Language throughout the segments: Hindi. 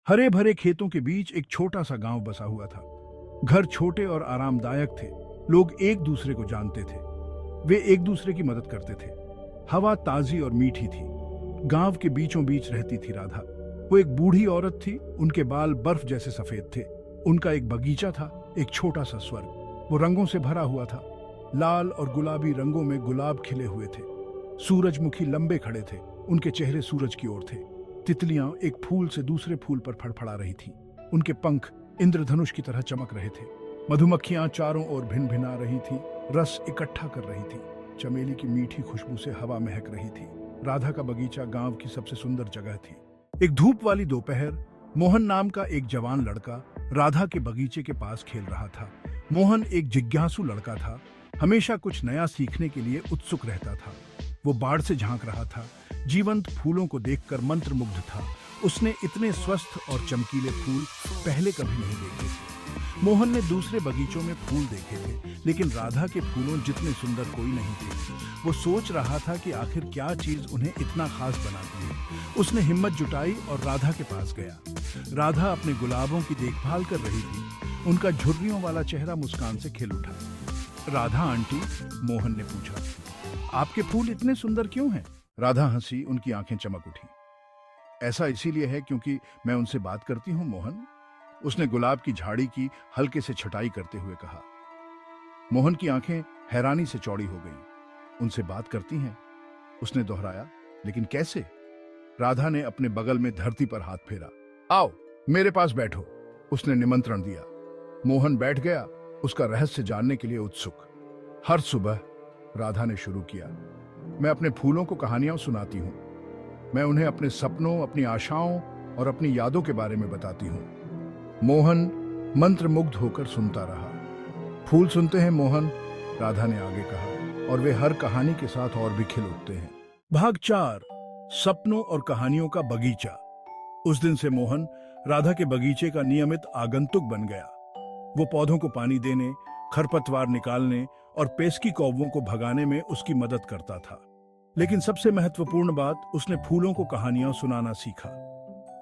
हरे भरे खेतों के बीच एक छोटा सा गांव बसा हुआ था। घर छोटे और आरामदायक थे। लोग एक दूसरे को जानते थे। वे एक दूसरे की मदद करते थे। हवा ताजी और मीठी थी। गांव के बीचों बीच रहती थी राधा। वो एक बूढ़ी औरत थी। उनके बाल बर्फ जैसे सफेद थे। उनका एक बगीचा था, एक छोटा सा स्वर्ग। वो रंगों से भरा हुआ था। लाल और गुलाबी रंगों में गुलाब खिले हुए थे। सूरजमुखी लंबे खड़े थे। उनके चेहरे सूरज की ओर थे। तितलियां एक फूल से दूसरे फूल पर फड़फड़ा रही थीं। उनके पंख इंद्रधनुष की तरह चमक रहे थे। मधुमक्खियां चारों ओर भिन भिना रही थीं, रस इकट्ठा कर रही थीं। चमेली की मीठी खुशबू से हवा महक रही थी। राधा का बगीचा गांव की सबसे सुंदर जगह थी। एक धूप वाली दोपहर मोहन नाम का एक जवान लड़का राधा के बगीचे के पास खेल रहा था। मोहन एक जिज्ञासु लड़का था। हमेशा कुछ नया सीखने के लिए उत्सुक रहता था। वो बाढ़ से झांक रहा था। जीवंत फूलों को देखकर मंत्रमुग्ध था। उसने इतने स्वस्थ और चमकीले फूल पहले कभी नहीं देखे थे। मोहन ने दूसरे बगीचों में फूल देखे थे, लेकिन राधा के फूलों जितने सुंदर कोई नहीं थे। वो सोच रहा था कि आखिर क्या चीज उन्हें इतना खास बनाती है। उसने हिम्मत जुटाई और राधा के पास गया। राधा अपने गुलाबों की देखभाल कर रही थी। उनका झुर्रियों वाला चेहरा मुस्कान से खिल उठा। राधा आंटी, मोहन ने पूछा, आपके फूल इतने सुंदर क्यों हैं? राधा हंसी, उनकी आंखें चमक उठी। ऐसा इसीलिए है क्योंकि मैं उनसे बात करती हूँ मोहन, उसने गुलाब की झाड़ी की हल्के से छटाई करते हुए कहा। मोहन की आंखें हैरानी से चौड़ी हो गईं। उनसे बात करती हैं? उसने दोहराया, लेकिन कैसे? राधा ने अपने बगल में धरती पर हाथ फेरा। आओ मेरे पास बैठो, उसने निमंत्रण दिया। मोहन बैठ गया, उसका रहस्य जानने के लिए उत्सुक। हर सुबह, राधा ने शुरू किया, मैं अपने फूलों को कहानियां सुनाती हूँ। मैं उन्हें अपने सपनों, अपनी आशाओं और अपनी यादों के बारे में बताती हूँ। मोहन मंत्रमुग्ध होकर सुनता रहा। फूल सुनते हैं मोहन, राधा ने आगे कहा, और वे हर कहानी के साथ और भी खिल उठते हैं। भाग 4, सपनों और कहानियों का बगीचा। उस दिन से मोहन राधा के बगीचे का नियमित आगंतुक बन गया। वो पौधों को पानी देने, खरपतवार निकालने और पेस्की कौवों को भगाने में उसकी मदद करता था। लेकिन सबसे महत्वपूर्ण बात, उसने फूलों को कहानियां सुनाना सीखा।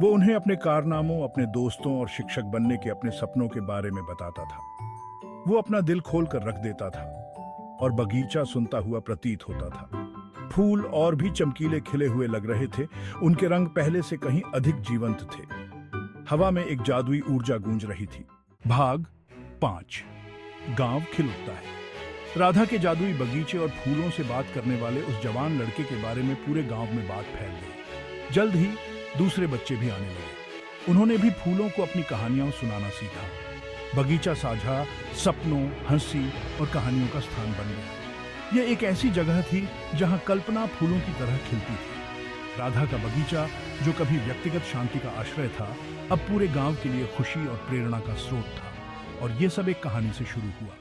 वो उन्हें अपने कारनामों, अपने दोस्तों और शिक्षक बनने के अपने सपनों के बारे में बताता था। वो अपना दिल खोल कर रख देता था और बगीचा सुनता हुआ प्रतीत होता था। फूल और भी चमकीले खिले हुए लग रहे थे। उनके रंग पहले से कहीं अधिक जीवंत थे। हवा में एक जादुई ऊर्जा गूंज रही थी। भाग 5, गांव खिल उठता है। राधा के जादुई बगीचे और फूलों से बात करने वाले उस जवान लड़के के बारे में पूरे गांव में बात फैल गई। जल्द ही दूसरे बच्चे भी आने लगे। उन्होंने भी फूलों को अपनी कहानियां सुनाना सीखा। बगीचा साझा सपनों, हंसी और कहानियों का स्थान बन गया। यह एक ऐसी जगह थी जहां कल्पना फूलों की तरह खिलती थी। राधा का बगीचा, जो कभी व्यक्तिगत शांति का आश्रय था, अब पूरे गांव के लिए खुशी और प्रेरणा का स्रोत था। और यह सब एक कहानी से शुरू हुआ।